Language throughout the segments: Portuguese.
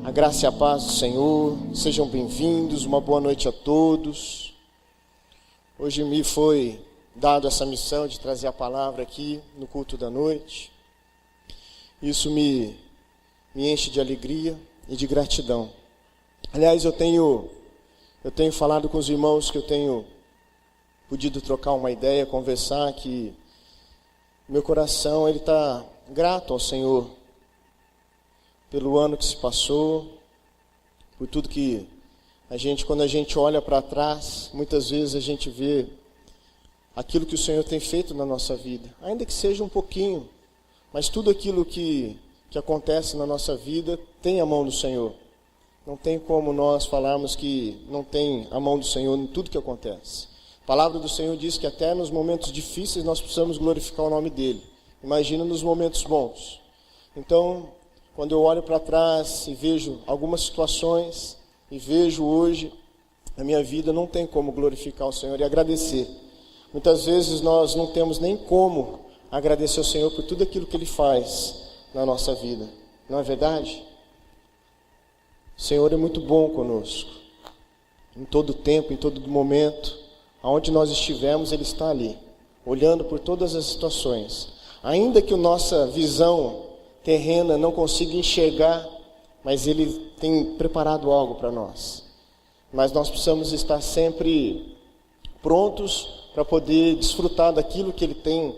A graça e a paz do Senhor, sejam bem-vindos, uma boa noite a todos. Hoje me foi dado essa missão de trazer a palavra aqui no culto da noite. Isso me enche de alegria e de gratidão. Aliás, eu tenho falado com os irmãos que eu tenho podido trocar uma ideia, conversar, que meu coração ele está grato ao Senhor pelo ano que se passou, por tudo que quando a gente olha para trás, muitas vezes a gente vê aquilo que o Senhor tem feito na nossa vida, ainda que seja um pouquinho, mas tudo aquilo que acontece na nossa vida tem a mão do Senhor. Não tem como nós falarmos que não tem a mão do Senhor em tudo que acontece. A palavra do Senhor diz que até nos momentos difíceis nós precisamos glorificar o nome dEle. Imagina nos momentos bons. Então, quando eu olho para trás e vejo algumas situações, e vejo hoje a minha vida, não tem como glorificar o Senhor e agradecer. Muitas vezes nós não temos nem como agradecer ao Senhor por tudo aquilo que Ele faz na nossa vida. Não é verdade? O Senhor é muito bom conosco. Em todo tempo, em todo momento, aonde nós estivermos, Ele está ali, olhando por todas as situações. Ainda que a nossa visão terrena não consiga enxergar, mas Ele tem preparado algo para nós. Mas nós precisamos estar sempre prontos para poder desfrutar daquilo que Ele tem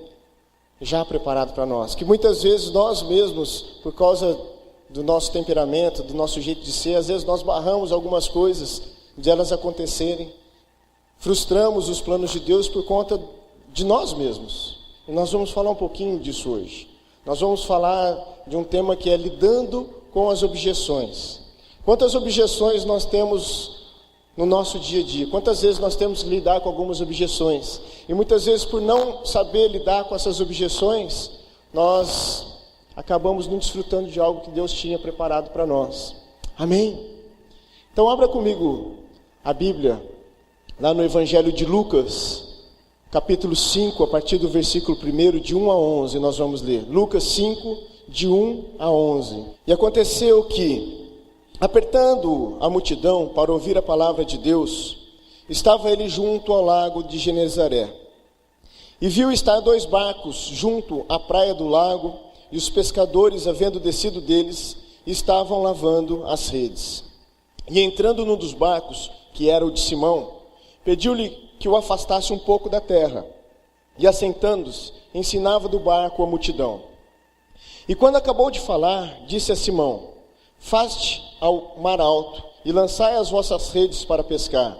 já preparado para nós. Que muitas vezes nós mesmos, por causa do nosso temperamento, do nosso jeito de ser, às vezes nós barramos algumas coisas de elas acontecerem. Frustramos os planos de Deus por conta de nós mesmos. E nós vamos falar um pouquinho disso hoje. Nós vamos falar de um tema que é lidando com as objeções. Quantas objeções nós temos no nosso dia a dia? Quantas vezes nós temos que lidar com algumas objeções? E muitas vezes, por não saber lidar com essas objeções, nós acabamos não desfrutando de algo que Deus tinha preparado para nós. Amém? Então abra comigo a Bíblia, lá no Evangelho de Lucas, capítulo 5, a partir do versículo 1, de 1 a 11, nós vamos ler. Lucas 5, de 1 a 11. E aconteceu que, apertando a multidão para ouvir a palavra de Deus, estava ele junto ao lago de Genezaré. E viu estar 2 barcos junto à praia do lago, e os pescadores, havendo descido deles, estavam lavando as redes. E entrando num dos barcos, que era o de Simão, pediu-lhe que o afastasse um pouco da terra. E assentando-se, ensinava do barco a multidão. E quando acabou de falar, disse a Simão: faste ao mar alto e lançai as vossas redes para pescar.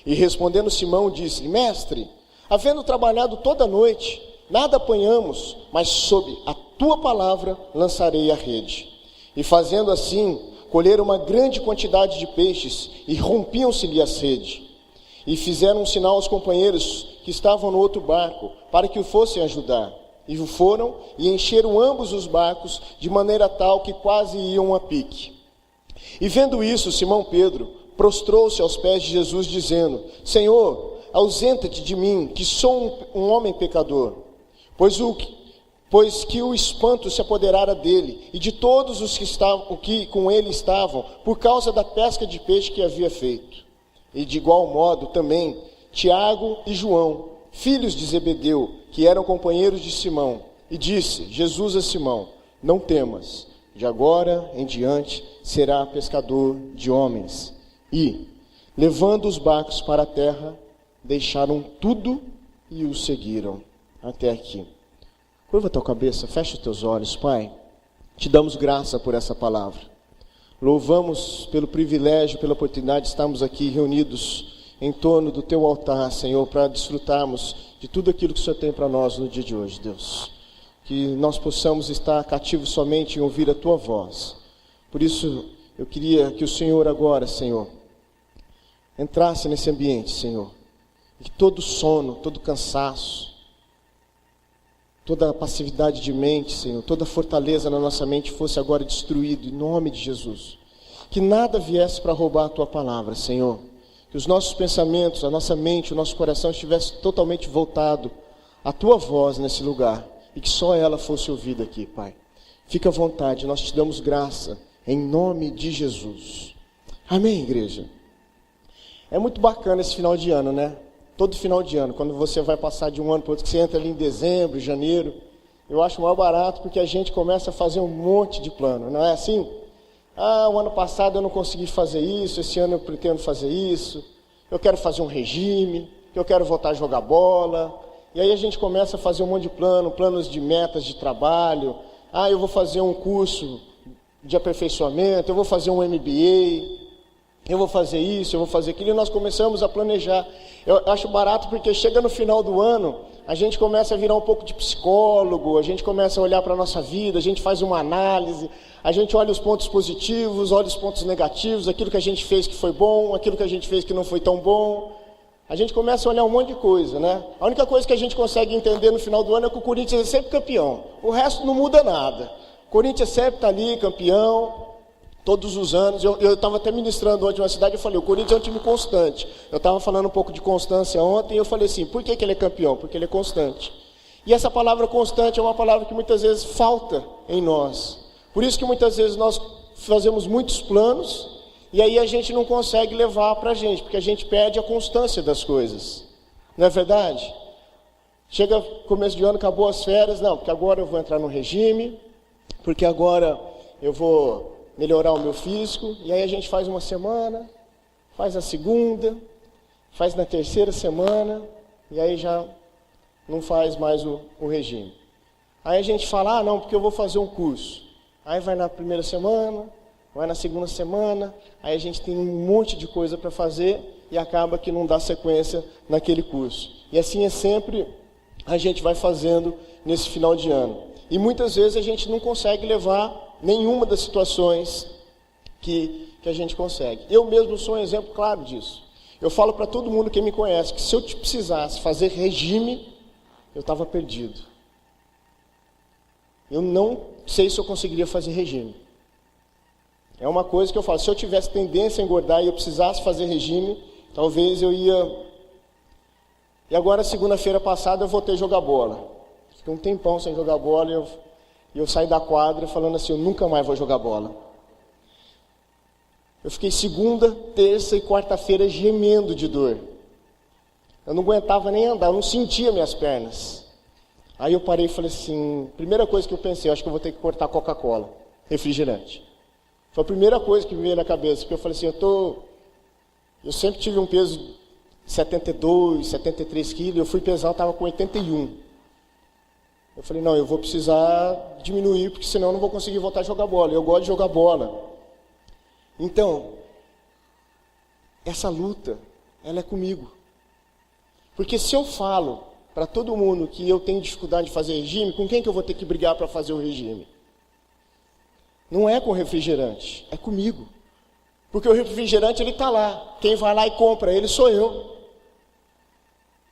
E respondendo Simão, disse: mestre, havendo trabalhado toda a noite, nada apanhamos, mas sob a tua palavra lançarei a rede. E fazendo assim, colheram uma grande quantidade de peixes, e rompiam-se-lhe as redes. E fizeram um sinal aos companheiros que estavam no outro barco, para que o fossem ajudar. E foram e encheram ambos os barcos, de maneira tal que quase iam a pique. E vendo isso, Simão Pedro prostrou-se aos pés de Jesus, dizendo: Senhor, ausenta-te de mim, que sou um homem pecador. Pois que o espanto se apoderara dele, e de todos os que com ele estavam, por causa da pesca de peixe que havia feito. E de igual modo também Tiago e João, filhos de Zebedeu, que eram companheiros de Simão. E disse Jesus a Simão: não temas, de agora em diante será pescador de homens. E, levando os barcos para a terra, deixaram tudo e o seguiram. Até aqui. Curva a tua cabeça, fecha os teus olhos. Pai, te damos graça por essa palavra. Louvamos pelo privilégio, pela oportunidade de estarmos aqui reunidos em torno do teu altar, Senhor, para desfrutarmos de tudo aquilo que o Senhor tem para nós no dia de hoje, Deus. Que nós possamos estar cativos somente em ouvir a tua voz. Por isso, eu queria que o Senhor agora, Senhor, entrasse nesse ambiente, Senhor. E que todo sono, todo cansaço, toda a passividade de mente, Senhor, toda a fortaleza na nossa mente fosse agora destruído, em nome de Jesus. Que nada viesse para roubar a tua palavra, Senhor. Que os nossos pensamentos, a nossa mente, o nosso coração estivesse totalmente voltado à tua voz nesse lugar. E que só ela fosse ouvida aqui, Pai. Fica à vontade, nós te damos graça em nome de Jesus. Amém, igreja? É muito bacana esse final de ano, né? Todo final de ano, quando você vai passar de um ano para outro, que você entra ali em dezembro, janeiro, eu acho mais barato porque a gente começa a fazer um monte de plano, não é assim? O ano passado eu não consegui fazer isso, esse ano eu pretendo fazer isso, eu quero fazer um regime, eu quero voltar a jogar bola. E aí a gente começa a fazer um monte de planos de metas de trabalho. Eu vou fazer um curso de aperfeiçoamento, eu vou fazer um MBA, eu vou fazer isso, eu vou fazer aquilo. E nós começamos a planejar. Eu acho barato porque chega no final do ano, a gente começa a virar um pouco de psicólogo, a gente começa a olhar para a nossa vida, a gente faz uma análise, a gente olha os pontos positivos, olha os pontos negativos, aquilo que a gente fez que foi bom, aquilo que a gente fez que não foi tão bom. A gente começa a olhar um monte de coisa, né? A única coisa que a gente consegue entender no final do ano é que o Corinthians é sempre campeão. O resto não muda nada. O Corinthians sempre está ali, campeão, todos os anos. Eu estava até ministrando ontem uma cidade, eu falei, o Corinthians é um time constante. Eu estava falando um pouco de constância ontem, e eu falei assim, por que ele é campeão? Porque ele é constante. E essa palavra constante é uma palavra que muitas vezes falta em nós. Por isso que muitas vezes nós fazemos muitos planos, e aí a gente não consegue levar para a gente, porque a gente perde a constância das coisas. Não é verdade? Chega começo de ano, acabou as férias, não, porque agora eu vou entrar no regime, porque agora eu vou melhorar o meu físico, e aí a gente faz uma semana, faz a segunda, faz na terceira semana, e aí já não faz mais o regime. Aí a gente fala, não, porque eu vou fazer um curso. Aí vai na primeira semana, vai na segunda semana, aí a gente tem um monte de coisa para fazer e acaba que não dá sequência naquele curso. E assim é sempre a gente vai fazendo nesse final de ano. E muitas vezes a gente não consegue levar nenhuma das situações que a gente consegue. Eu mesmo sou um exemplo claro disso. Eu falo para todo mundo que me conhece que se eu precisasse fazer regime, eu estava perdido. Eu não sei se eu conseguiria fazer regime. É uma coisa que eu falo, se eu tivesse tendência a engordar e eu precisasse fazer regime, talvez eu ia... E agora, segunda-feira passada, eu voltei a jogar bola. Fiquei um tempão sem jogar bola e eu saí da quadra falando assim, eu nunca mais vou jogar bola. Eu fiquei segunda, terça e quarta-feira gemendo de dor. Eu não aguentava nem andar, eu não sentia minhas pernas. Aí eu parei e falei assim, primeira coisa que eu pensei, eu acho que eu vou ter que cortar Coca-Cola, refrigerante. Foi a primeira coisa que me veio na cabeça, porque eu falei assim, eu sempre tive um peso de 72, 73 quilos, eu fui pesar, eu estava com 81. Eu falei, não, eu vou precisar diminuir, porque senão eu não vou conseguir voltar a jogar bola. Eu gosto de jogar bola. Então, essa luta, ela é comigo. Porque se eu falo para todo mundo que eu tenho dificuldade de fazer regime, com quem que eu vou ter que brigar para fazer o regime? Não é com o refrigerante, é comigo. Porque o refrigerante, ele está lá. Quem vai lá e compra ele sou eu.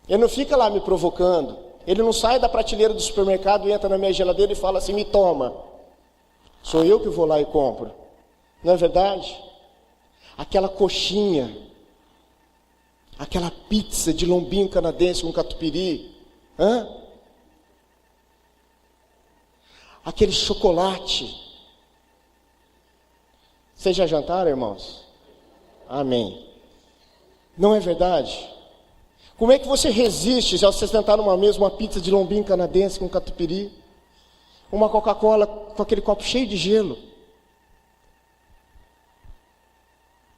Ele não fica lá me provocando. Ele não sai da prateleira do supermercado e entra na minha geladeira e fala assim, me toma. Sou eu que vou lá e compro. Não é verdade? Aquela coxinha, aquela pizza de lombinho canadense com catupiry, aquele chocolate. Vocês já jantaram, irmãos? Amém. Não é verdade? Como é que você resiste se você sentar numa mesa uma pizza de lombinho canadense com catupiry? Uma Coca-Cola com aquele copo cheio de gelo?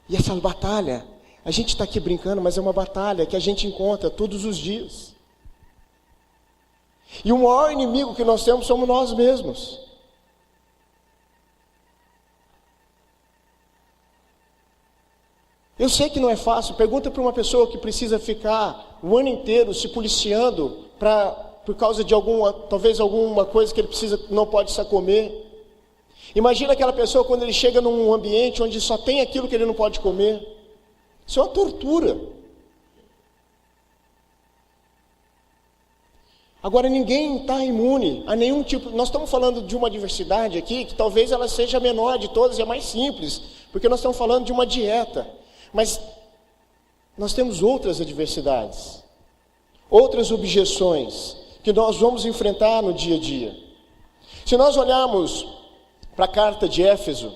E essa batalha, a gente está aqui brincando, mas é uma batalha que a gente encontra todos os dias. E o maior inimigo que nós temos somos nós mesmos. Eu sei que não é fácil. Pergunta para uma pessoa que precisa ficar o ano inteiro se policiando por causa de talvez alguma coisa que ele não pode só comer. Imagina aquela pessoa quando ele chega num ambiente onde só tem aquilo que ele não pode comer. Isso é uma tortura. Agora, ninguém está imune a nenhum tipo... Nós estamos falando de uma diversidade aqui, que talvez ela seja a menor de todas e a mais simples, porque nós estamos falando de uma dieta. Mas nós temos outras adversidades, outras objeções, que nós vamos enfrentar no dia a dia. Se nós olharmos para a carta de Éfeso,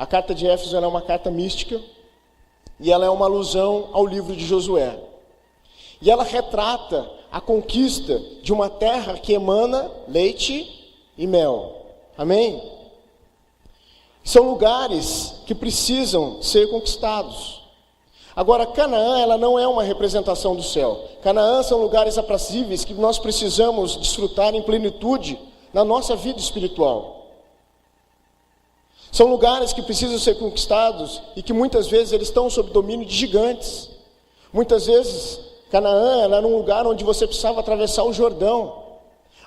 A carta de Éfeso é uma carta mística e ela é uma alusão ao livro de Josué. E ela retrata a conquista de uma terra que emana leite e mel. Amém? São lugares que precisam ser conquistados. Agora, Canaã, ela não é uma representação do céu. Canaã são lugares aprazíveis que nós precisamos desfrutar em plenitude na nossa vida espiritual. São lugares que precisam ser conquistados e que muitas vezes eles estão sob domínio de gigantes. Muitas vezes, Canaã era um lugar onde você precisava atravessar o Jordão.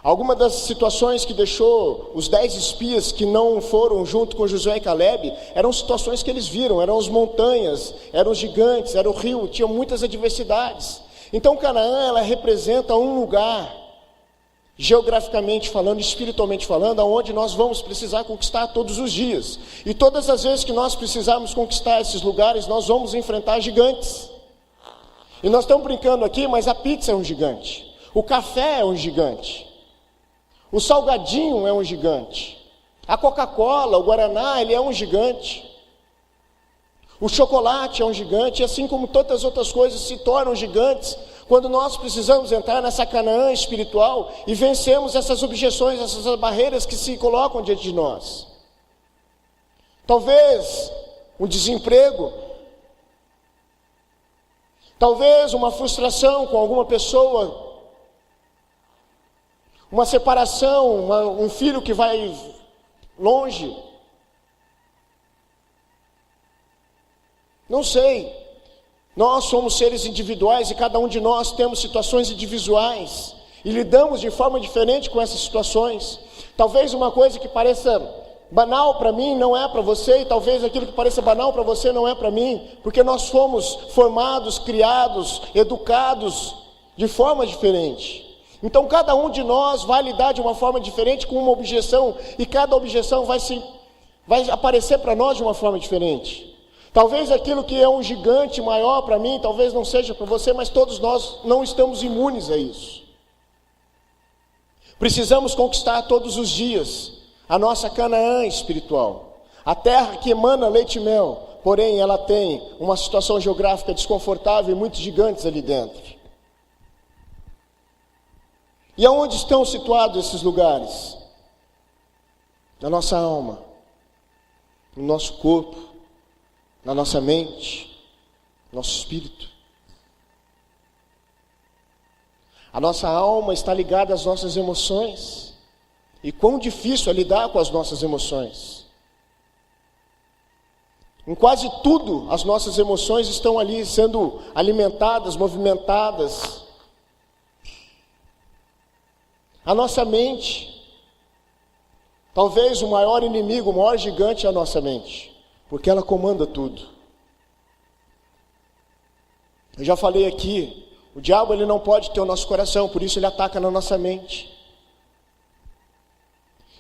Algumas das situações que deixou os 10 espias que não foram junto com Josué e Caleb, eram situações que eles viram, eram as montanhas, eram os gigantes, era o rio, tinha muitas adversidades. Então Canaã, ela representa um lugar, geograficamente falando, espiritualmente falando, aonde nós vamos precisar conquistar todos os dias. E todas as vezes que nós precisarmos conquistar esses lugares, nós vamos enfrentar gigantes. E nós estamos brincando aqui, mas a pizza é um gigante, o café é um gigante. O salgadinho é um gigante. A Coca-Cola, o Guaraná, ele é um gigante. O chocolate é um gigante, assim como todas as outras coisas se tornam gigantes quando nós precisamos entrar nessa Canaã espiritual e vencemos essas objeções, essas barreiras que se colocam diante de nós. Talvez um desemprego, talvez uma frustração com alguma pessoa, uma separação, um filho que vai longe. Não sei. Nós somos seres individuais e cada um de nós temos situações individuais e lidamos de forma diferente com essas situações. Talvez uma coisa que pareça banal para mim não é para você, e talvez aquilo que pareça banal para você não é para mim, porque nós fomos formados, criados, educados de forma diferente. Então cada um de nós vai lidar de uma forma diferente com uma objeção, e cada objeção vai aparecer para nós de uma forma diferente. Talvez aquilo que é um gigante maior para mim, talvez não seja para você, mas todos nós não estamos imunes a isso. Precisamos conquistar todos os dias a nossa Canaã espiritual, a terra que emana leite e mel, porém ela tem uma situação geográfica desconfortável e muitos gigantes ali dentro. E aonde estão situados esses lugares? Na nossa alma, no nosso corpo, na nossa mente, no nosso espírito. A nossa alma está ligada às nossas emoções. E quão difícil é lidar com as nossas emoções. Em quase tudo, as nossas emoções estão ali sendo alimentadas, movimentadas. A nossa mente, talvez o maior inimigo, o maior gigante é a nossa mente, porque ela comanda tudo. Eu já falei aqui, o diabo ele não pode ter o nosso coração, por isso ele ataca na nossa mente.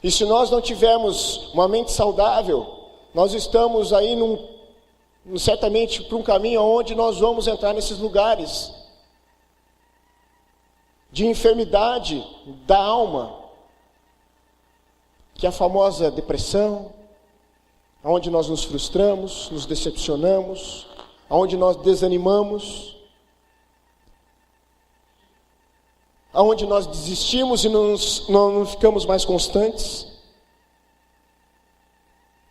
E se nós não tivermos uma mente saudável, nós estamos aí certamente para um caminho onde nós vamos entrar nesses lugares de enfermidade da alma, que é a famosa depressão, onde nós nos frustramos, nos decepcionamos, onde nós desanimamos, onde nós desistimos e não ficamos mais constantes,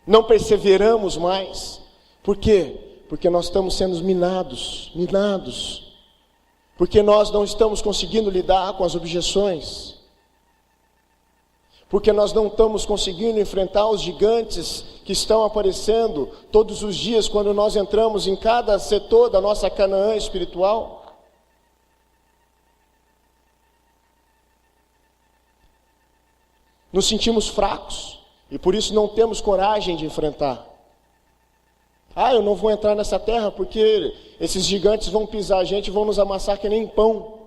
não perseveramos mais. Por quê? Porque nós estamos sendo minados, porque nós não estamos conseguindo lidar com as objeções, porque nós não estamos conseguindo enfrentar os gigantes que estão aparecendo todos os dias quando nós entramos em cada setor da nossa Canaã espiritual. Nos sentimos fracos e por isso não temos coragem de enfrentar. Eu não vou entrar nessa terra porque esses gigantes vão pisar a gente e vão nos amassar que nem pão.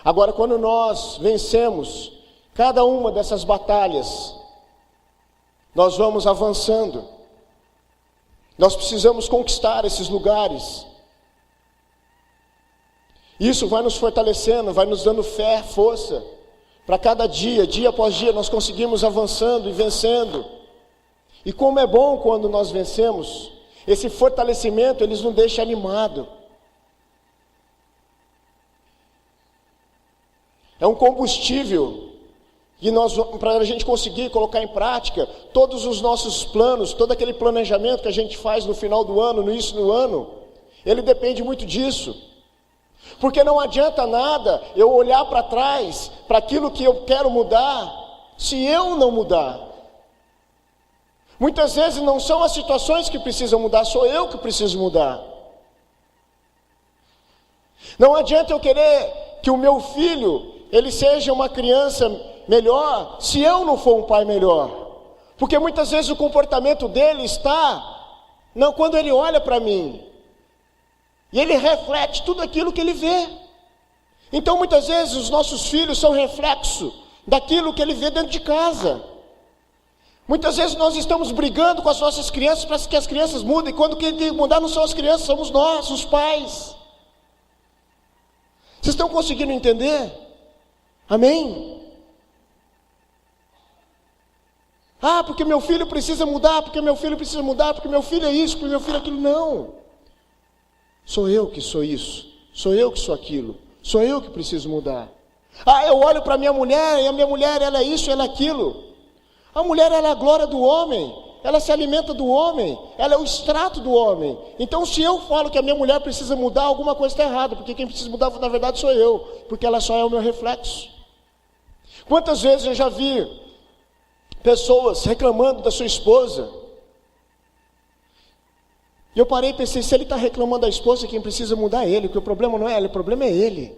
Agora, quando nós vencemos cada uma dessas batalhas, nós vamos avançando. Nós precisamos conquistar esses lugares. Isso vai nos fortalecendo, vai nos dando fé, força. para cada dia, dia após dia, nós conseguimos avançando e vencendo. E como é bom quando nós vencemos, esse fortalecimento, ele nos deixa animado. É um combustível e para a gente conseguir colocar em prática todos os nossos planos, todo aquele planejamento que a gente faz no final do ano, no início do ano, ele depende muito disso. Porque não adianta nada eu olhar para trás, para aquilo que eu quero mudar, se eu não mudar. Muitas vezes não são as situações que precisam mudar, sou eu que preciso mudar. Não adianta eu querer que o meu filho, ele seja uma criança melhor, se eu não for um pai melhor. Porque muitas vezes o comportamento dele está, não, quando ele olha para mim, e ele reflete tudo aquilo que ele vê. Então muitas vezes os nossos filhos são reflexo daquilo que ele vê dentro de casa. Muitas vezes nós estamos brigando com as nossas crianças para que as crianças mudem, quando quem tem que mudar não são as crianças, somos nós, os pais. Vocês estão conseguindo entender? Amém? Ah, porque meu filho precisa mudar, porque meu filho precisa mudar, porque meu filho é isso, porque meu filho é aquilo. Não. Sou eu que sou isso, sou eu que sou aquilo, sou eu que preciso mudar. Ah, eu olho para minha mulher, e a minha mulher, ela é isso, ela é aquilo. A mulher, ela é a glória do homem, ela se alimenta do homem, ela é o extrato do homem. Então, se eu falo que a minha mulher precisa mudar, alguma coisa está errada, porque quem precisa mudar, na verdade, sou eu, porque ela só é o meu reflexo. Quantas vezes eu já vi pessoas reclamando da sua esposa, e eu parei e pensei, se ele está reclamando da esposa, quem precisa mudar é ele, porque o problema não é ela, o problema é ele.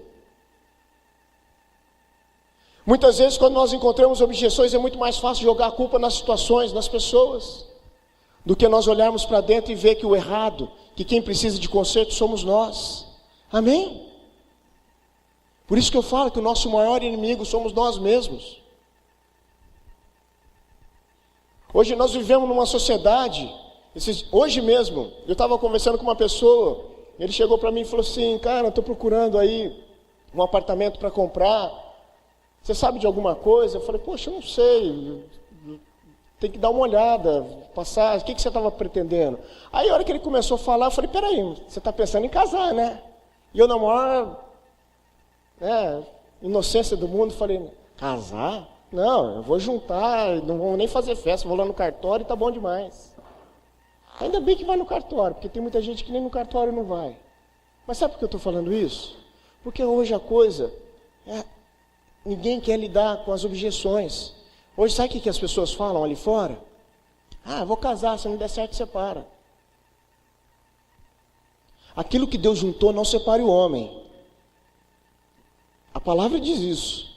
Muitas vezes, quando nós encontramos objeções, é muito mais fácil jogar a culpa nas situações, nas pessoas, do que nós olharmos para dentro e ver que o errado, que quem precisa de conserto somos nós. Amém? Por isso que eu falo que o nosso maior inimigo somos nós mesmos. Hoje nós vivemos numa sociedade, hoje mesmo, eu estava conversando com uma pessoa, ele chegou para mim e falou assim, cara, eu estou procurando aí um apartamento para comprar, você sabe de alguma coisa? Eu falei, poxa, eu não sei, tem que dar uma olhada, passar, o que você estava pretendendo? Aí a hora que ele começou a falar, eu falei, peraí, você está pensando em casar, né? E eu na maior inocência do mundo, falei, casar? Não, eu vou juntar, não vou nem fazer festa, vou lá no cartório e tá bom demais. Ainda bem que vai no cartório, porque tem muita gente que nem no cartório não vai. Mas sabe por que eu estou falando isso? Porque hoje a coisa, ninguém quer lidar com as objeções. Hoje sabe o que as pessoas falam ali fora? Ah, vou casar, se não der certo, separa. Aquilo que Deus juntou, não separe o homem. A palavra diz isso.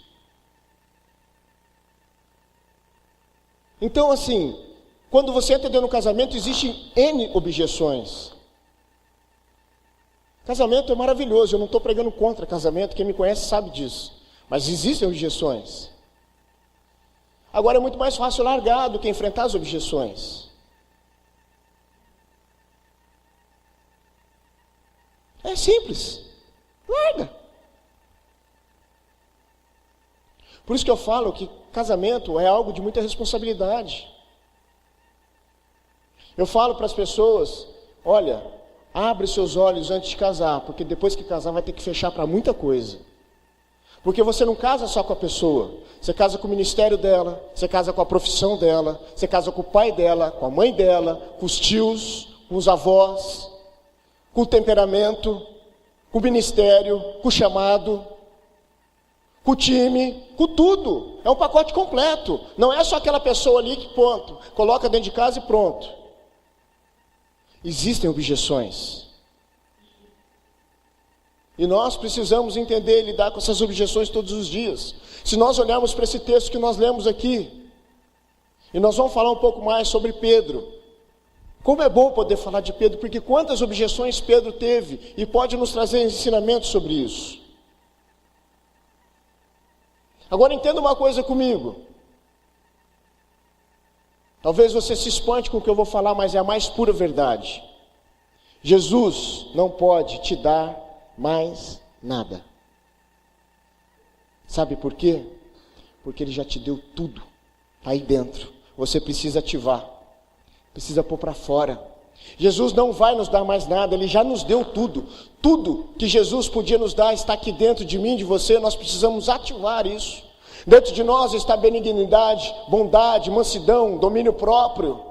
Então, assim, quando você entra dentro do casamento, existem N objeções. Casamento é maravilhoso, eu não estou pregando contra casamento, quem me conhece sabe disso. Mas existem objeções. Agora é muito mais fácil largar do que enfrentar as objeções. É simples. Larga. Por isso que eu falo que casamento é algo de muita responsabilidade. Eu falo para as pessoas, olha, abre seus olhos antes de casar, porque depois que casar vai ter que fechar para muita coisa. Porque você não casa só com a pessoa, você casa com o ministério dela, você casa com a profissão dela, você casa com o pai dela, com a mãe dela, com os tios, com os avós, com o temperamento, com o ministério, com o chamado, com o time, com tudo. É um pacote completo. Não é só aquela pessoa ali que ponto, coloca dentro de casa e pronto. Existem objeções. E nós precisamos entender e lidar com essas objeções todos os dias. Se nós olharmos para esse texto que nós lemos aqui, e nós vamos falar um pouco mais sobre Pedro. Como é bom poder falar de Pedro, porque quantas objeções Pedro teve, e pode nos trazer ensinamentos sobre isso. Agora entenda uma coisa comigo. Talvez você se espante com o que eu vou falar, mas é a mais pura verdade. Jesus não pode te dar mais nada. Sabe por quê? Porque Ele já te deu tudo. Está aí dentro. Você precisa ativar. Precisa pôr para fora. Jesus não vai nos dar mais nada. Ele já nos deu tudo. Tudo que Jesus podia nos dar está aqui dentro de mim, de você. Nós precisamos ativar isso. Dentro de nós está benignidade, bondade, mansidão, domínio próprio.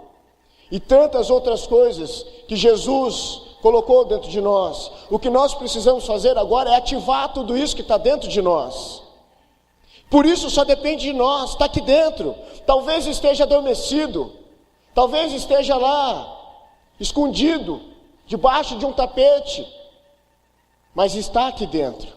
E tantas outras coisas que Jesus colocou dentro de nós. O que nós precisamos fazer agora é ativar tudo isso que está dentro de nós. Por isso só depende de nós, está aqui dentro. Talvez esteja adormecido, talvez esteja lá, escondido, debaixo de um tapete, mas está aqui dentro.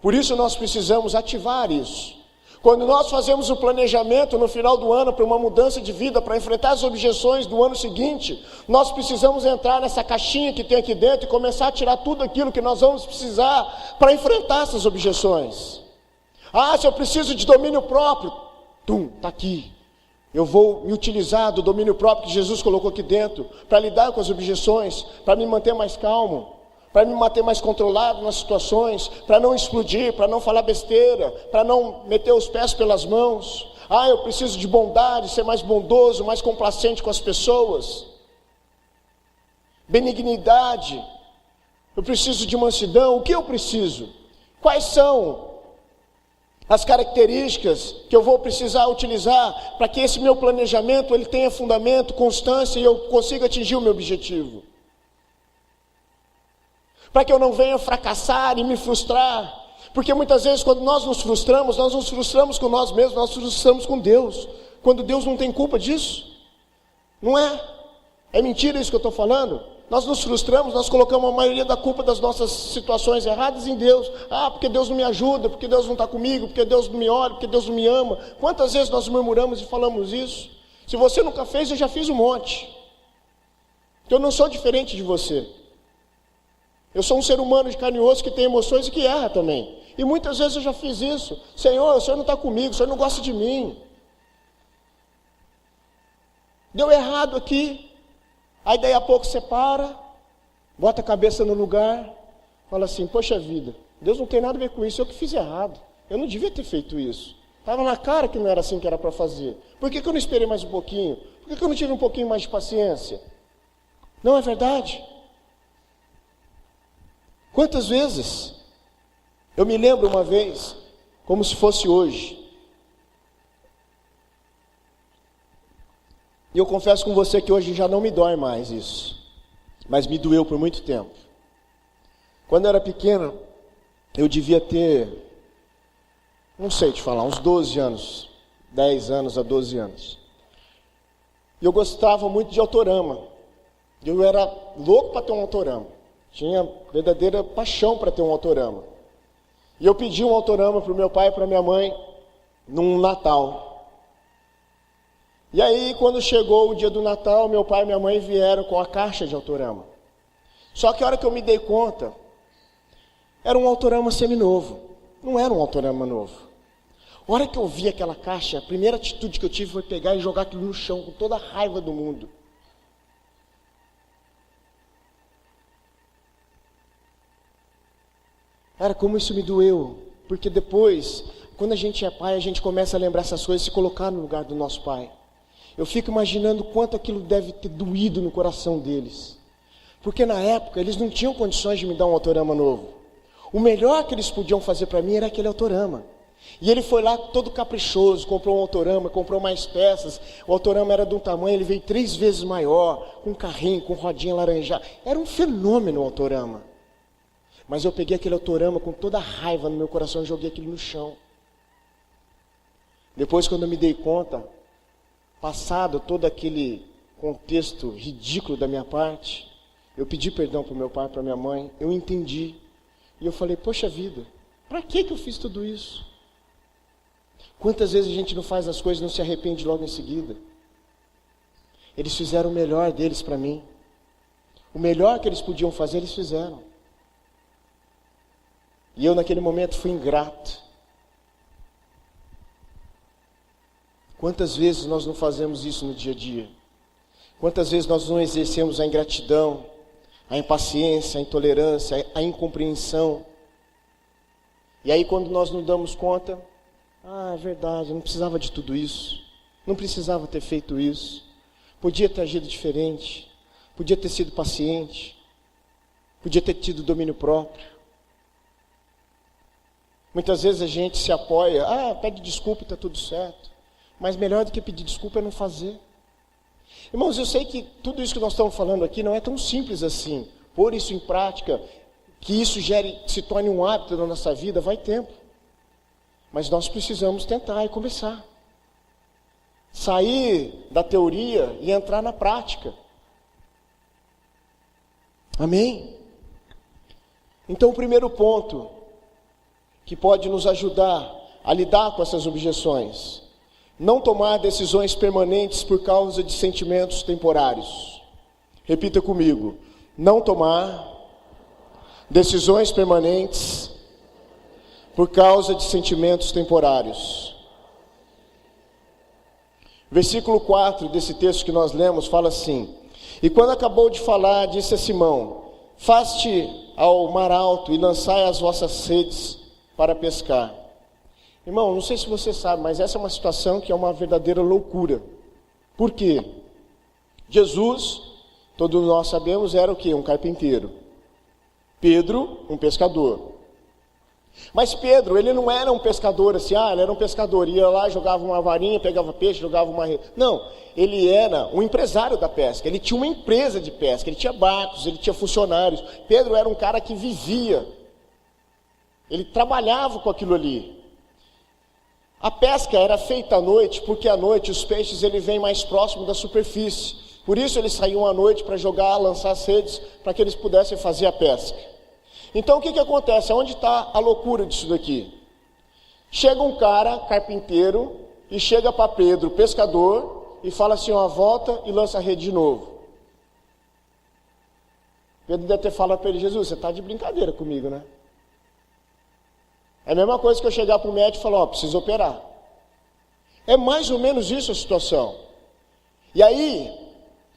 Por isso nós precisamos ativar isso. Quando nós fazemos o planejamento no final do ano para uma mudança de vida, para enfrentar as objeções do ano seguinte, nós precisamos entrar nessa caixinha que tem aqui dentro e começar a tirar tudo aquilo que nós vamos precisar para enfrentar essas objeções. Ah, se eu preciso de domínio próprio, está aqui. Eu vou me utilizar do domínio próprio que Jesus colocou aqui dentro para lidar com as objeções, para me manter mais calmo, para me manter mais controlado nas situações, para não explodir, para não falar besteira, para não meter os pés pelas mãos. Ah, eu preciso de bondade, ser mais bondoso, mais complacente com as pessoas. Benignidade. Eu preciso de mansidão. O que eu preciso? Quais são as características que eu vou precisar utilizar para que esse meu planejamento ele tenha fundamento, constância e eu consiga atingir o meu objetivo? Para que eu não venha fracassar e me frustrar. Porque muitas vezes quando nós nos frustramos com nós mesmos, nós nos frustramos com Deus. Quando Deus não tem culpa disso. Não é? É mentira isso que eu estou falando? Nós nos frustramos, nós colocamos a maioria da culpa das nossas situações erradas em Deus. Ah, porque Deus não me ajuda, porque Deus não está comigo, porque Deus não me olha, porque Deus não me ama. Quantas vezes nós murmuramos e falamos isso? Se você nunca fez, eu já fiz um monte. Eu não sou diferente de você. Eu sou um ser humano de carne e osso que tem emoções e que erra também. E muitas vezes eu já fiz isso. Senhor, o Senhor não está comigo, o Senhor não gosta de mim. Deu errado aqui. Aí daí a pouco você para, bota a cabeça no lugar, fala assim, poxa vida, Deus não tem nada a ver com isso, eu que fiz errado. Eu não devia ter feito isso. Estava na cara que não era assim que era para fazer. Por que eu não esperei mais um pouquinho? Por que eu não tive um pouquinho mais de paciência? Não é verdade? Quantas vezes? Eu me lembro uma vez, como se fosse hoje. E eu confesso com você que hoje já não me dói mais isso. Mas me doeu por muito tempo. Quando eu era pequeno, eu devia ter, não sei te falar, uns 12 anos. 10 anos a 12 anos. E eu gostava muito de autorama. Eu era louco para ter um autorama. Tinha verdadeira paixão para ter um autorama. E eu pedi um autorama para o meu pai e para minha mãe num Natal. E aí, quando chegou o dia do Natal, meu pai e minha mãe vieram com a caixa de autorama. Só que a hora que eu me dei conta, era um autorama seminovo. Não era um autorama novo. A hora que eu vi aquela caixa, a primeira atitude que eu tive foi pegar e jogar aquilo no chão, com toda a raiva do mundo. Cara, como isso me doeu. Porque depois, quando a gente é pai, a gente começa a lembrar essas coisas e se colocar no lugar do nosso pai. Eu fico imaginando quanto aquilo deve ter doído no coração deles. Porque na época eles não tinham condições de me dar um autorama novo. O melhor que eles podiam fazer para mim era aquele autorama. E ele foi lá todo caprichoso, comprou um autorama, comprou mais peças. O autorama era de um tamanho, ele veio 3 vezes maior, com um carrinho, com rodinha laranjada. Era um fenômeno o autorama. Mas eu peguei aquele autorama com toda a raiva no meu coração e joguei aquilo no chão. Depois, quando eu me dei conta, passado todo aquele contexto ridículo da minha parte, eu pedi perdão para o meu pai e para minha mãe, eu entendi. E eu falei, poxa vida, para que eu fiz tudo isso? Quantas vezes a gente não faz as coisas e não se arrepende logo em seguida? Eles fizeram o melhor deles para mim. O melhor que eles podiam fazer, eles fizeram. E eu naquele momento fui ingrato. Quantas vezes nós não fazemos isso no dia a dia? Quantas vezes nós não exercemos a ingratidão, a impaciência, a intolerância, a incompreensão? E aí quando nós nos damos conta, Ah, é verdade, eu não precisava de tudo isso. Não precisava ter feito isso. Podia ter agido diferente. Podia ter sido paciente. Podia ter tido domínio próprio. Muitas vezes a gente se apoia. Ah, pede desculpa e está tudo certo. Mas melhor do que pedir desculpa é não fazer. Irmãos, eu sei que tudo isso que nós estamos falando aqui não é tão simples assim. Pôr isso em prática, que isso se torne um hábito na nossa vida, vai tempo. Mas nós precisamos tentar e começar. Sair da teoria e entrar na prática. Amém? Então, o primeiro ponto que pode nos ajudar a lidar com essas objeções: não tomar decisões permanentes por causa de sentimentos temporários. Repita comigo: não tomar decisões permanentes por causa de sentimentos temporários. Versículo 4 desse texto que nós lemos fala assim: e quando acabou de falar, disse a Simão: faze ao mar alto e lançai as vossas redes para pescar. Irmão, não sei se você sabe, mas essa é uma situação que é uma verdadeira loucura. Por quê? Jesus, todos nós sabemos, era o quê? Um carpinteiro. Pedro, um pescador. Mas Pedro, ele não era um pescador assim, ele era um pescador, ia lá, jogava uma varinha, pegava peixe, jogava uma rede. Não, ele era um empresário da pesca, ele tinha uma empresa de pesca, ele tinha barcos, ele tinha funcionários. Pedro era um cara que vivia, ele trabalhava com aquilo ali. A pesca era feita à noite, porque à noite os peixes vêm mais próximo da superfície. Por isso eles saíam à noite para jogar, lançar as redes, para que eles pudessem fazer a pesca. Então o que acontece? Onde está a loucura disso daqui? Chega um cara, carpinteiro, e chega para Pedro, pescador, e fala assim: volta e lança a rede de novo. Pedro deve ter falado para ele: Jesus, você está de brincadeira comigo, né? É a mesma coisa que eu chegar para o médico e falar: preciso operar. É mais ou menos isso a situação. E aí,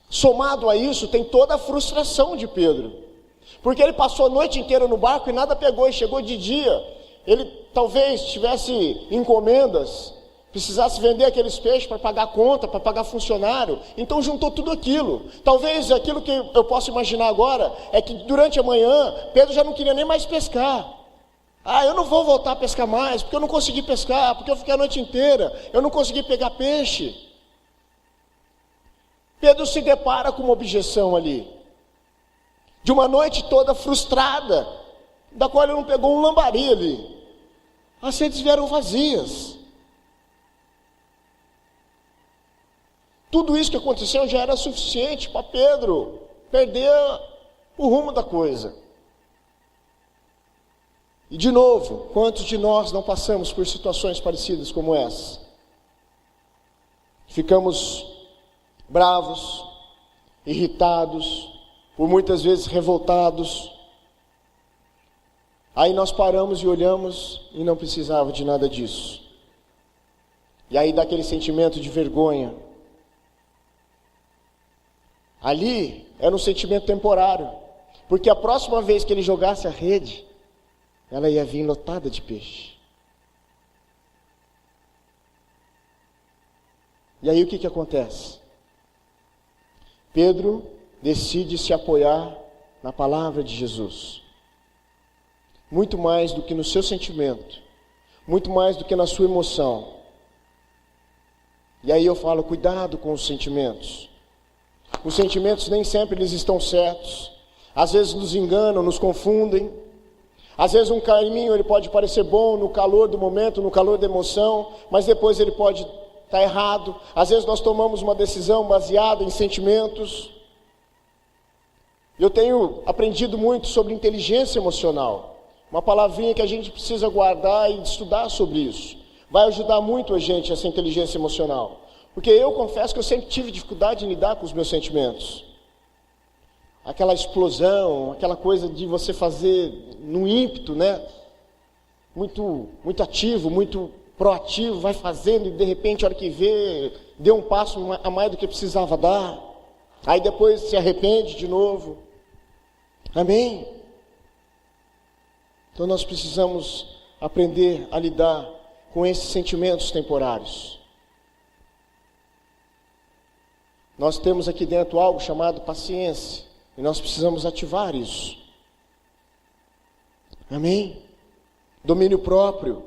somado a isso, tem toda a frustração de Pedro. Porque ele passou a noite inteira no barco e nada pegou, e chegou de dia. Ele talvez tivesse encomendas, precisasse vender aqueles peixes para pagar conta, para pagar funcionário. Então juntou tudo aquilo. Talvez aquilo que eu posso imaginar agora é que durante a manhã, Pedro já não queria nem mais pescar. Eu não vou voltar a pescar mais, porque eu não consegui pescar, porque eu fiquei a noite inteira, eu não consegui pegar peixe. Pedro se depara com uma objeção ali, de uma noite toda frustrada, da qual ele não pegou um lambari ali. As redes vieram vazias. Tudo isso que aconteceu já era suficiente para Pedro perder o rumo da coisa. E de novo, quantos de nós não passamos por situações parecidas como essa? Ficamos bravos, irritados, por muitas vezes revoltados. Aí nós paramos e olhamos e não precisava de nada disso. E aí dá aquele sentimento de vergonha. Ali era um sentimento temporário, porque a próxima vez que ele jogasse a rede, ela ia vir lotada de peixe. E aí o que acontece? Pedro decide se apoiar na palavra de Jesus. Muito mais do que no seu sentimento, muito mais do que na sua emoção. E aí eu falo: cuidado com os sentimentos. Os sentimentos nem sempre eles estão certos. Às vezes nos enganam, nos confundem. Às vezes um caminho ele pode parecer bom no calor do momento, no calor da emoção, mas depois ele pode estar errado. Às vezes nós tomamos uma decisão baseada em sentimentos. Eu tenho aprendido muito sobre inteligência emocional, uma palavrinha que a gente precisa guardar e estudar sobre isso. Vai ajudar muito a gente essa inteligência emocional, porque eu confesso que eu sempre tive dificuldade em lidar com os meus sentimentos. Aquela explosão, aquela coisa de você fazer no ímpeto, né? Muito ativo, muito proativo, vai fazendo e de repente, a hora que vê, deu um passo a mais do que precisava dar. Aí depois se arrepende de novo. Amém? Então nós precisamos aprender a lidar com esses sentimentos temporários. Nós temos aqui dentro algo chamado paciência, e nós precisamos ativar isso. Amém? Domínio próprio.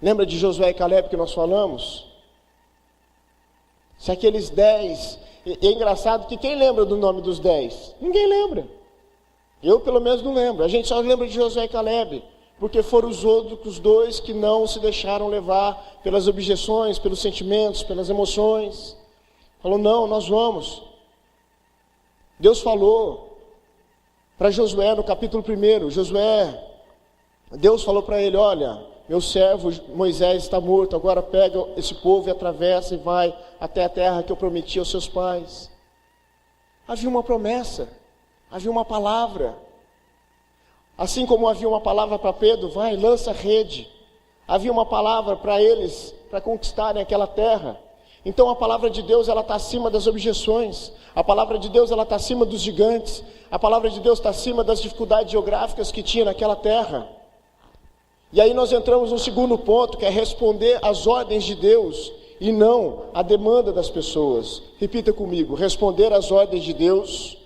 Lembra de Josué e Caleb que nós falamos? Se aqueles 10... E é engraçado que quem lembra do nome dos 10? Ninguém lembra. Eu pelo menos não lembro. A gente só lembra de Josué e Caleb, porque foram os outros dois que não se deixaram levar pelas objeções, pelos sentimentos, pelas emoções. Falou, não, nós vamos. Deus falou para Josué no capítulo 1, Deus falou para ele, olha, meu servo Moisés está morto, agora pega esse povo e atravessa e vai até a terra que eu prometi aos seus pais. Havia uma promessa, havia uma palavra. Assim como havia uma palavra para Pedro, vai, lança a rede. Havia uma palavra para eles, para conquistarem aquela terra. Então a palavra de Deus, ela está acima das objeções. A palavra de Deus, ela está acima dos gigantes. A palavra de Deus está acima das dificuldades geográficas que tinha naquela terra. E aí nós entramos no segundo ponto, que é responder às ordens de Deus e não à demanda das pessoas. Repita comigo, responder às ordens de Deus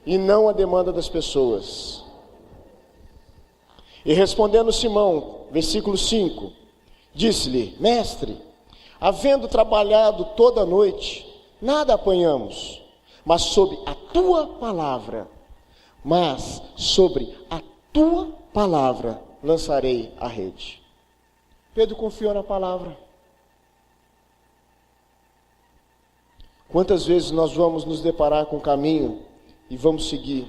e não à demanda das pessoas. E respondendo Simão, versículo 5, disse-lhe, mestre, havendo trabalhado toda a noite, nada apanhamos, mas sobre a tua palavra lançarei a rede. Pedro confiou na palavra. Quantas vezes nós vamos nos deparar com o caminho e vamos seguir?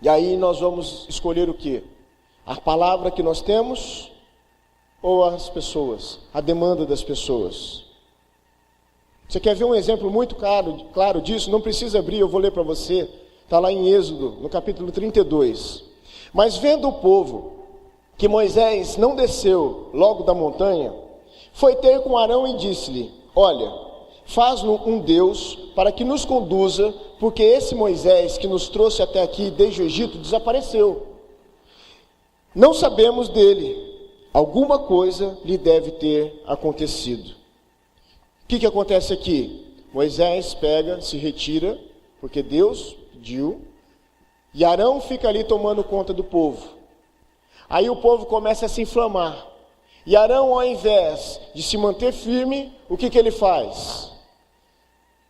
E aí nós vamos escolher o quê? A palavra que nós temos ou as pessoas? A demanda das pessoas. Você quer ver um exemplo muito claro disso? Não precisa abrir, eu vou ler para você. Está lá em Êxodo, no capítulo 32. Mas vendo o povo que Moisés não desceu logo da montanha, foi ter com Arão e disse-lhe, olha, faz-nos um Deus para que nos conduza, porque esse Moisés que nos trouxe até aqui desde o Egito desapareceu. Não sabemos dele, alguma coisa lhe deve ter acontecido. O que acontece aqui? Moisés pega, se retira, porque Deus pediu, e Arão fica ali tomando conta do povo. Aí o povo começa a se inflamar. E Arão, ao invés de se manter firme, o que ele faz?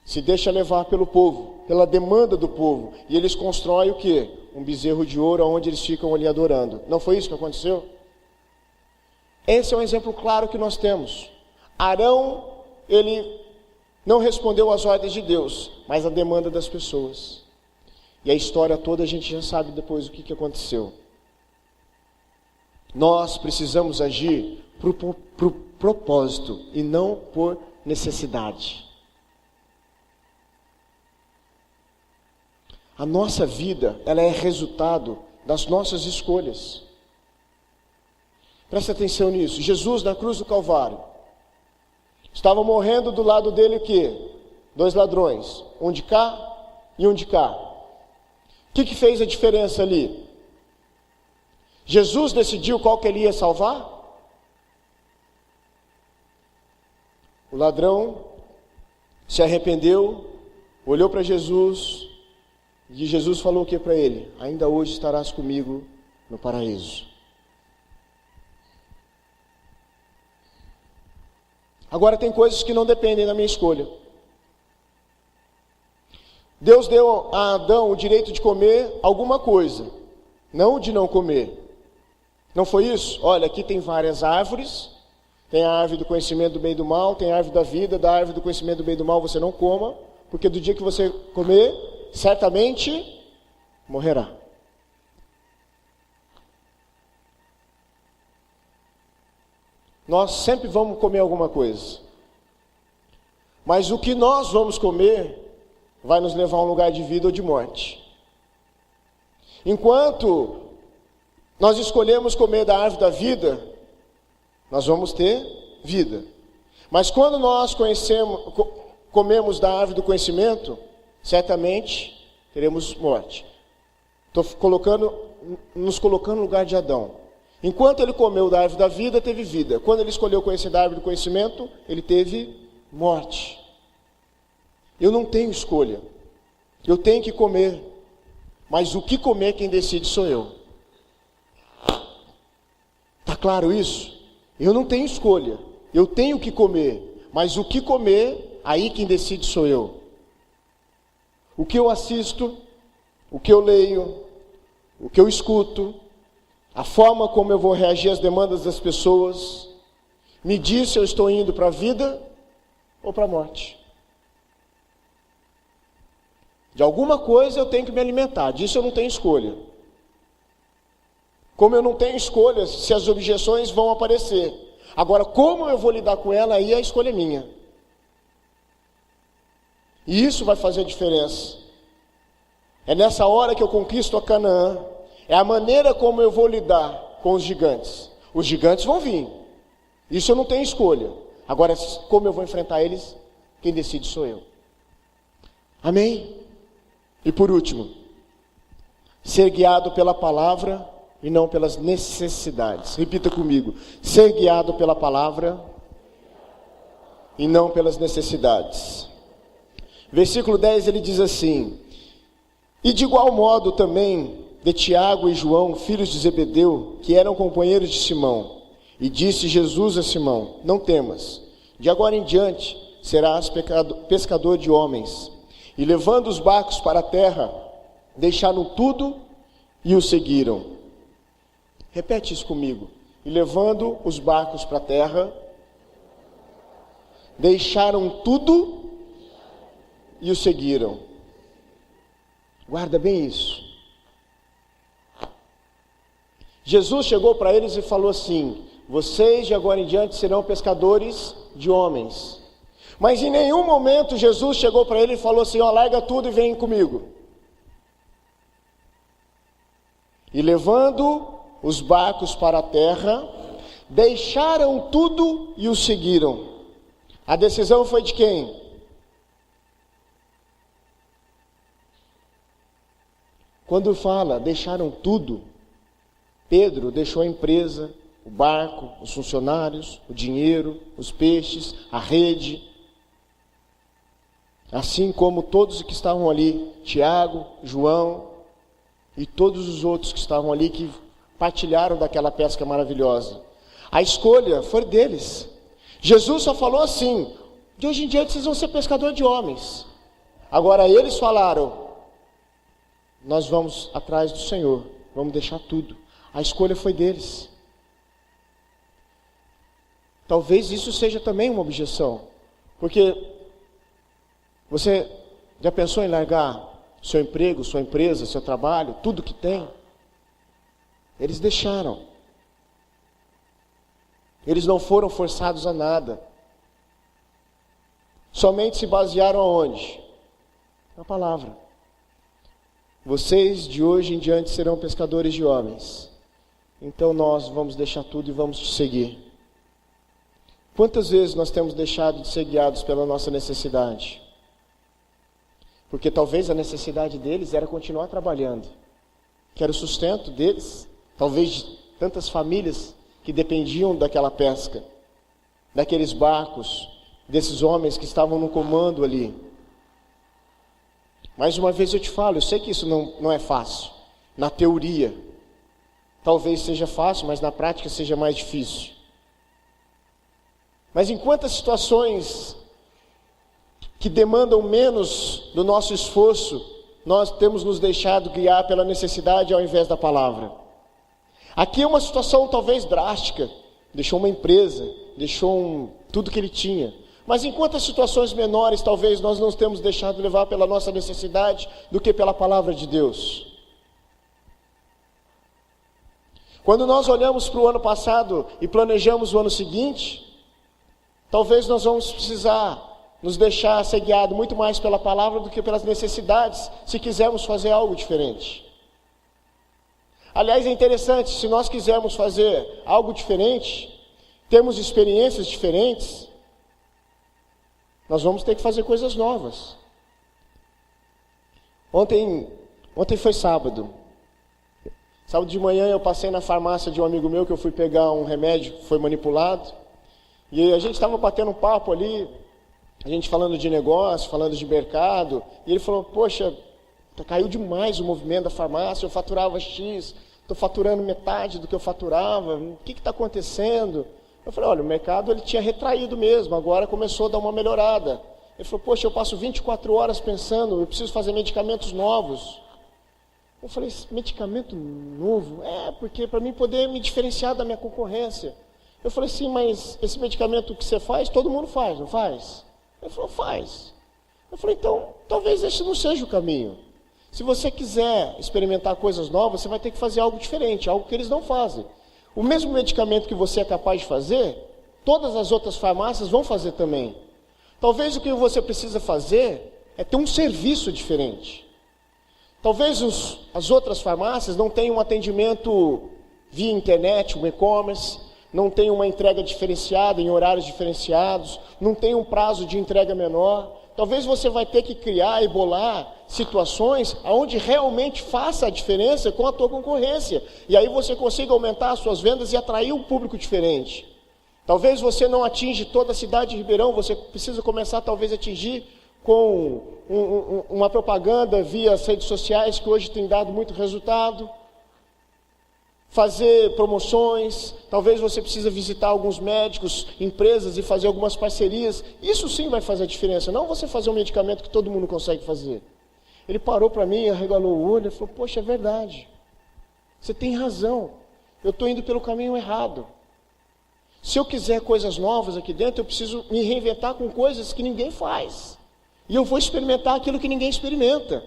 Se deixa levar pelo povo, pela demanda do povo. E eles constroem o quê? Um bezerro de ouro, onde eles ficam ali adorando. Não foi isso que aconteceu? Esse é um exemplo claro que nós temos. Arão, ele não respondeu às ordens de Deus, mas à demanda das pessoas. E a história toda a gente já sabe depois o que aconteceu. Nós precisamos agir por propósito e não por necessidade. A nossa vida, ela é resultado das nossas escolhas. Presta atenção nisso. Jesus na cruz do Calvário estava morrendo do lado dele o quê? 2 ladrões, um de cá e um de cá. O que fez a diferença ali? Jesus decidiu qual que ele ia salvar? O ladrão se arrependeu, olhou para Jesus, e Jesus falou o que para ele? Ainda hoje estarás comigo no paraíso. Agora tem coisas que não dependem da minha escolha. Deus deu a Adão o direito de comer alguma coisa, não de não comer. Não foi isso? Olha, aqui tem várias árvores. Tem a árvore do conhecimento do bem e do mal, tem a árvore da vida, da árvore do conhecimento do bem e do mal você não coma, porque do dia que você comer, certamente morrerá. Nós sempre vamos comer alguma coisa. Mas o que nós vamos comer vai nos levar a um lugar de vida ou de morte. Enquanto nós escolhemos comer da árvore da vida, nós vamos ter vida. Mas quando nós comemos da árvore do conhecimento, certamente teremos morte. Estou colocando nos colocando no lugar de Adão. Enquanto ele comeu da árvore da vida, teve vida. Quando ele escolheu conhecer da árvore do conhecimento, ele teve morte. Eu não tenho escolha. Eu tenho que comer. Mas o que comer, quem decide sou eu. Está claro isso? Eu não tenho escolha. Eu tenho que comer. Mas o que comer, aí quem decide sou eu. O que eu assisto, o que eu leio, o que eu escuto, a forma como eu vou reagir às demandas das pessoas, me diz se eu estou indo para a vida ou para a morte. De alguma coisa eu tenho que me alimentar, disso eu não tenho escolha. Como eu não tenho escolha se as objeções vão aparecer. Agora, como eu vou lidar com ela, aí a escolha é minha. E isso vai fazer a diferença. É nessa hora que eu conquisto a Canaã. É a maneira como eu vou lidar com os gigantes. Os gigantes vão vir. Isso eu não tenho escolha. Agora, como eu vou enfrentar eles, quem decide sou eu. Amém? E por último, ser guiado pela palavra e não pelas necessidades. Repita comigo. Ser guiado pela palavra e não pelas necessidades. Versículo 10, ele diz assim: e de igual modo também de Tiago e João, filhos de Zebedeu, que eram companheiros de Simão. E disse Jesus a Simão: não temas, de agora em diante serás pescador de homens. E levando os barcos para a terra, deixaram tudo e o seguiram. Repete isso comigo. E levando os barcos para a terra, deixaram tudo e o seguiram. Guarda bem isso. Jesus chegou para eles e falou assim: vocês de agora em diante serão pescadores de homens. Mas em nenhum momento Jesus chegou para ele e falou assim: ó, larga tudo e vem comigo. E levando os barcos para a terra, deixaram tudo e o seguiram. A decisão foi de quem? Quando fala deixaram tudo, Pedro deixou a empresa, o barco, os funcionários, o dinheiro, os peixes, a rede. Assim como todos que estavam ali, Tiago, João e todos os outros que estavam ali, que partilharam daquela pesca maravilhosa. A escolha foi deles. Jesus só falou assim: de hoje em diante vocês vão ser pescador de homens. Agora eles falaram: nós vamos atrás do Senhor, vamos deixar tudo. A escolha foi deles. Talvez isso seja também uma objeção, porque você já pensou em largar seu emprego, sua empresa, seu trabalho, tudo que tem? Eles deixaram. Eles não foram forçados a nada. Somente se basearam aonde? Na palavra. Vocês de hoje em diante serão pescadores de homens. Então nós vamos deixar tudo e vamos te seguir. Quantas vezes nós temos deixado de ser guiados pela nossa necessidade? Porque talvez a necessidade deles era continuar trabalhando, que era o sustento deles, talvez de tantas famílias que dependiam daquela pesca, daqueles barcos, desses homens que estavam no comando ali. Mais uma vez eu te falo, eu sei que isso não é fácil. Na teoria, talvez seja fácil, mas na prática seja mais difícil. Mas em quantas situações que demandam menos do nosso esforço, nós temos nos deixado guiar pela necessidade ao invés da palavra. Aqui é uma situação talvez drástica, deixou uma empresa, deixou tudo que ele tinha. Mas em quantas situações menores talvez nós não temos deixado levar pela nossa necessidade do que pela palavra de Deus? Quando nós olhamos para o ano passado e planejamos o ano seguinte, talvez nós vamos precisar nos deixar ser guiado muito mais pela palavra do que pelas necessidades, se quisermos fazer algo diferente. Aliás, é interessante, se nós quisermos fazer algo diferente, temos experiências diferentes, nós vamos ter que fazer coisas novas. Ontem foi sábado. Sábado de manhã eu passei na farmácia de um amigo meu que eu fui pegar um remédio que foi manipulado. E a gente estava batendo um papo ali, a gente falando de negócio, falando de mercado. E ele falou, poxa, caiu demais o movimento da farmácia, eu faturava X, estou faturando metade do que eu faturava, o que está acontecendo? Eu falei, olha, o mercado ele tinha retraído mesmo, agora começou a dar uma melhorada. Ele falou, poxa, eu passo 24 horas pensando, eu preciso fazer medicamentos novos. Eu falei, medicamento novo? Porque para mim poder me diferenciar da minha concorrência. Eu falei, sim, mas esse medicamento que você faz, todo mundo faz, não faz? Ele falou, faz. Eu falei, então, talvez esse não seja o caminho. Se você quiser experimentar coisas novas, você vai ter que fazer algo diferente, algo que eles não fazem. O mesmo medicamento que você é capaz de fazer, todas as outras farmácias vão fazer também. Talvez o que você precisa fazer é ter um serviço diferente. Talvez as outras farmácias não tenham um atendimento via internet, um e-commerce, não tenham uma entrega diferenciada em horários diferenciados, não tenham um prazo de entrega menor. Talvez você vai ter que criar e bolar situações onde realmente faça a diferença com a tua concorrência. E aí você consiga aumentar as suas vendas e atrair um público diferente. Talvez você não atinja toda a cidade de Ribeirão, você precisa começar talvez a atingir com uma propaganda via as redes sociais que hoje tem dado muito resultado. Fazer promoções, talvez você precise visitar alguns médicos, empresas e fazer algumas parcerias. Isso sim vai fazer a diferença, não você fazer um medicamento que todo mundo consegue fazer. Ele parou para mim, arregalou o olho e falou, poxa, é verdade. Você tem razão, eu estou indo pelo caminho errado. Se eu quiser coisas novas aqui dentro, eu preciso me reinventar com coisas que ninguém faz. E eu vou experimentar aquilo que ninguém experimenta.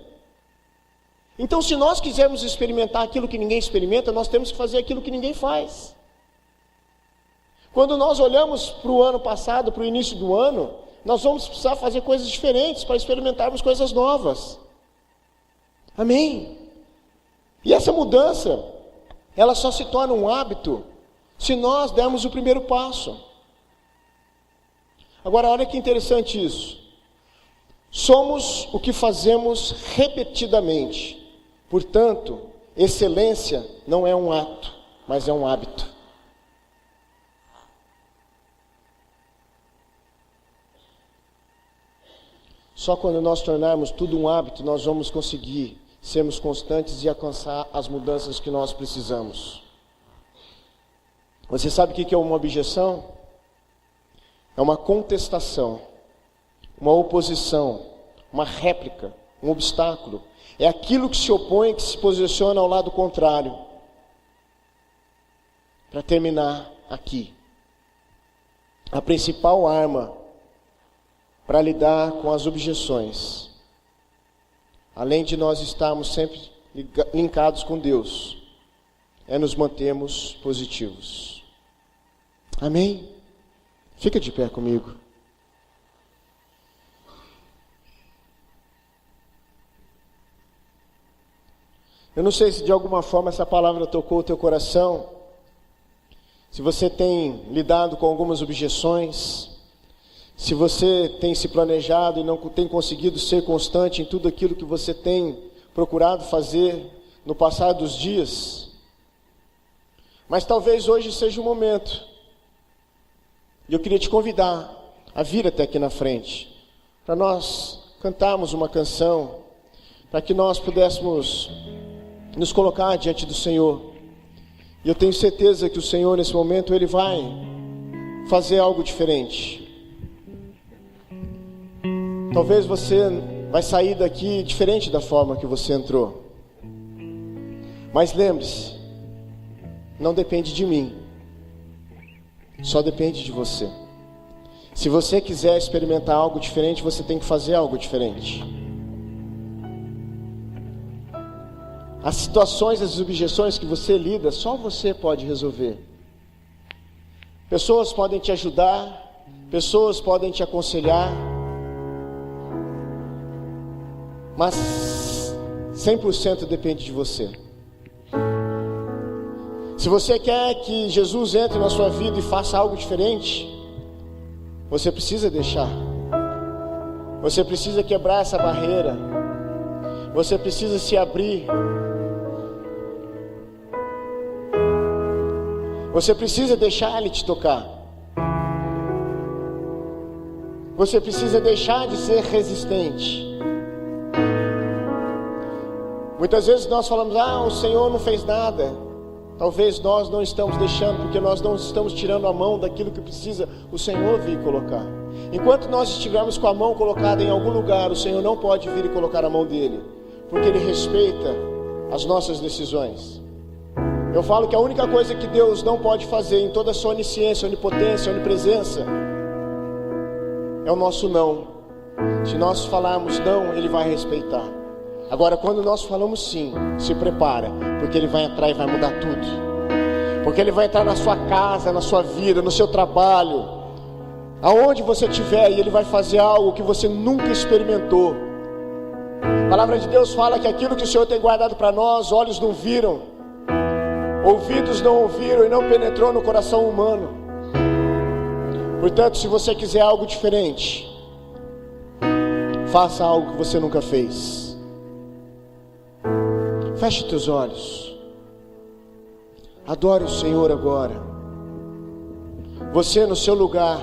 Então, se nós quisermos experimentar aquilo que ninguém experimenta, nós temos que fazer aquilo que ninguém faz. Quando nós olhamos para o ano passado, para o início do ano, nós vamos precisar fazer coisas diferentes para experimentarmos coisas novas. Amém? E essa mudança, ela só se torna um hábito se nós dermos o primeiro passo. Agora, olha que interessante isso. Somos o que fazemos repetidamente. Portanto, excelência não é um ato, mas é um hábito. Só quando nós tornarmos tudo um hábito, nós vamos conseguir sermos constantes e alcançar as mudanças que nós precisamos. Você sabe o que é uma objeção? É uma contestação, uma oposição, uma réplica, um obstáculo. É aquilo que se opõe, que se posiciona ao lado contrário. Para terminar aqui, a principal arma para lidar com as objeções, além de nós estarmos sempre linkados com Deus, é nos mantermos positivos. Amém? Fica de pé comigo. Eu não sei se de alguma forma essa palavra tocou o teu coração, se você tem lidado com algumas objeções, se você tem se planejado e não tem conseguido ser constante em tudo aquilo que você tem procurado fazer no passar dos dias. Mas talvez hoje seja o momento. E eu queria te convidar a vir até aqui na frente, para nós cantarmos uma canção, para que nós pudéssemos nos colocar diante do Senhor. E eu tenho certeza que o Senhor nesse momento Ele vai fazer algo diferente. Talvez você vai sair daqui diferente da forma que você entrou. Mas lembre-se, não depende de mim, só depende de você. Se você quiser experimentar algo diferente, você tem que fazer algo diferente. As situações, as objeções que você lida, só você pode resolver. Pessoas podem te ajudar, pessoas podem te aconselhar, mas 100% depende de você. Se você quer que Jesus entre na sua vida e faça algo diferente, você precisa deixar. Você precisa quebrar essa barreira. Você precisa se abrir Você precisa deixar Ele te tocar. Você precisa deixar de ser resistente. Muitas vezes nós falamos, o Senhor não fez nada. Talvez nós não estamos deixando, porque nós não estamos tirando a mão daquilo que precisa o Senhor vir colocar. Enquanto nós estivermos com a mão colocada em algum lugar, o Senhor não pode vir e colocar a mão dele, porque Ele respeita as nossas decisões. Eu falo que a única coisa que Deus não pode fazer em toda a sua onisciência, onipotência, onipresença, é o nosso não. Se nós falarmos não, Ele vai respeitar. Agora, quando nós falamos sim, se prepara, porque Ele vai entrar e vai mudar tudo. Porque Ele vai entrar na sua casa, na sua vida, no seu trabalho, aonde você estiver, e Ele vai fazer algo que você nunca experimentou. A palavra de Deus fala que aquilo que o Senhor tem guardado para nós, olhos não viram, ouvidos não ouviram e não penetrou no coração humano. Portanto, se você quiser algo diferente, faça algo que você nunca fez. Feche teus olhos. Adore o Senhor agora. Você no seu lugar,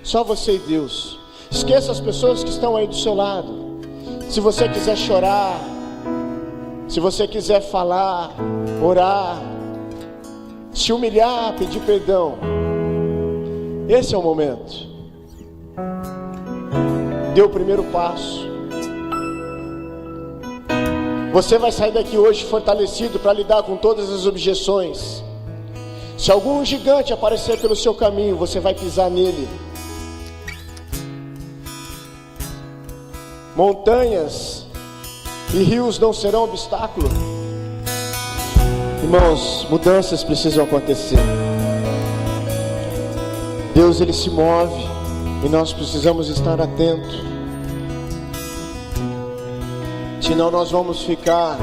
só você e Deus. Esqueça as pessoas que estão aí do seu lado. Se você quiser chorar, se você quiser falar, orar, se humilhar, pedir perdão, esse é o momento. Dê o primeiro passo. Você vai sair daqui hoje fortalecido para lidar com todas as objeções. Se algum gigante aparecer pelo seu caminho, você vai pisar nele. Montanhas e rios não serão obstáculo. Irmãos, mudanças precisam acontecer. Deus, Ele se move e nós precisamos estar atentos. Senão nós vamos ficar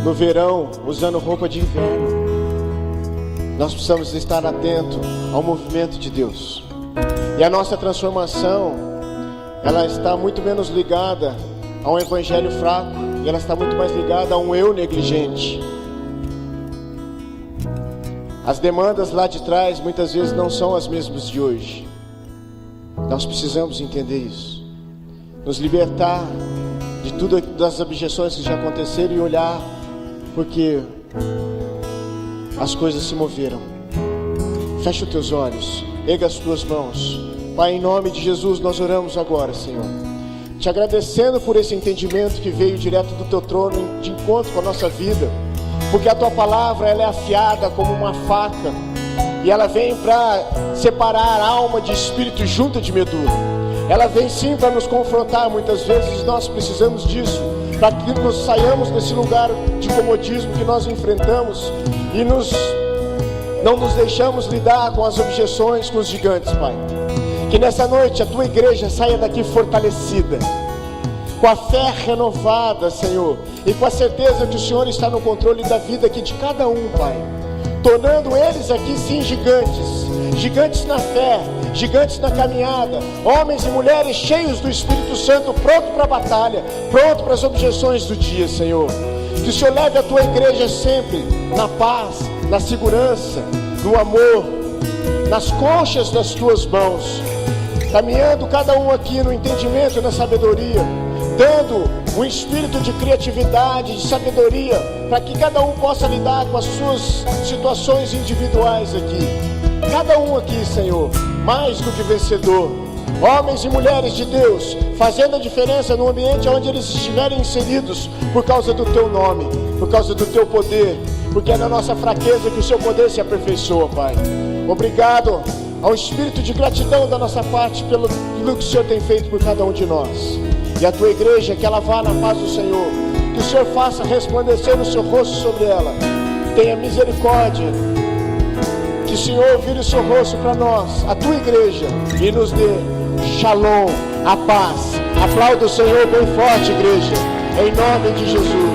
no verão usando roupa de inverno. Nós precisamos estar atentos ao movimento de Deus. E a nossa transformação, ela está muito menos ligada a um evangelho fraco, e ela está muito mais ligada a um eu negligente. As demandas lá de trás muitas vezes não são as mesmas de hoje. Nós precisamos entender isso. Nos libertar de tudo das objeções que já aconteceram e olhar, porque as coisas se moveram. Fecha os teus olhos, erga as tuas mãos. Pai, em nome de Jesus nós oramos agora, Senhor, te agradecendo por esse entendimento que veio direto do teu trono de encontro com a nossa vida, porque a tua palavra, ela é afiada como uma faca, e ela vem para separar a alma de espírito junto de medula. Ela vem sim para nos confrontar. Muitas vezes nós precisamos disso, para que nós saiamos desse lugar de comodismo que nós enfrentamos e não nos deixamos lidar com as objeções, com os gigantes, Pai. Que nessa noite a tua igreja saia daqui fortalecida, com a fé renovada, Senhor, e com a certeza que o Senhor está no controle da vida aqui de cada um, Pai, tornando eles aqui sim gigantes, gigantes na fé, gigantes na caminhada, homens e mulheres cheios do Espírito Santo, pronto para a batalha, pronto para as objeções do dia, Senhor. Que o Senhor leve a tua igreja sempre na paz, na segurança, no amor, nas conchas das tuas mãos, caminhando cada um aqui no entendimento e na sabedoria, dando um espírito de criatividade, de sabedoria, para que cada um possa lidar com as suas situações individuais aqui. Cada um aqui, Senhor, mais do que vencedor. Homens e mulheres de Deus, fazendo a diferença no ambiente onde eles estiverem inseridos, por causa do teu nome, por causa do teu poder, porque é na nossa fraqueza que o seu poder se aperfeiçoa, Pai. Obrigado ao espírito de gratidão da nossa parte pelo que o Senhor tem feito por cada um de nós. E a tua igreja, que ela vá na paz do Senhor, que o Senhor faça resplandecer o seu rosto sobre ela, tenha misericórdia, que o Senhor vire o seu rosto para nós, a tua igreja, e nos dê shalom, a paz. Aplauda o Senhor bem forte, igreja, em nome de Jesus.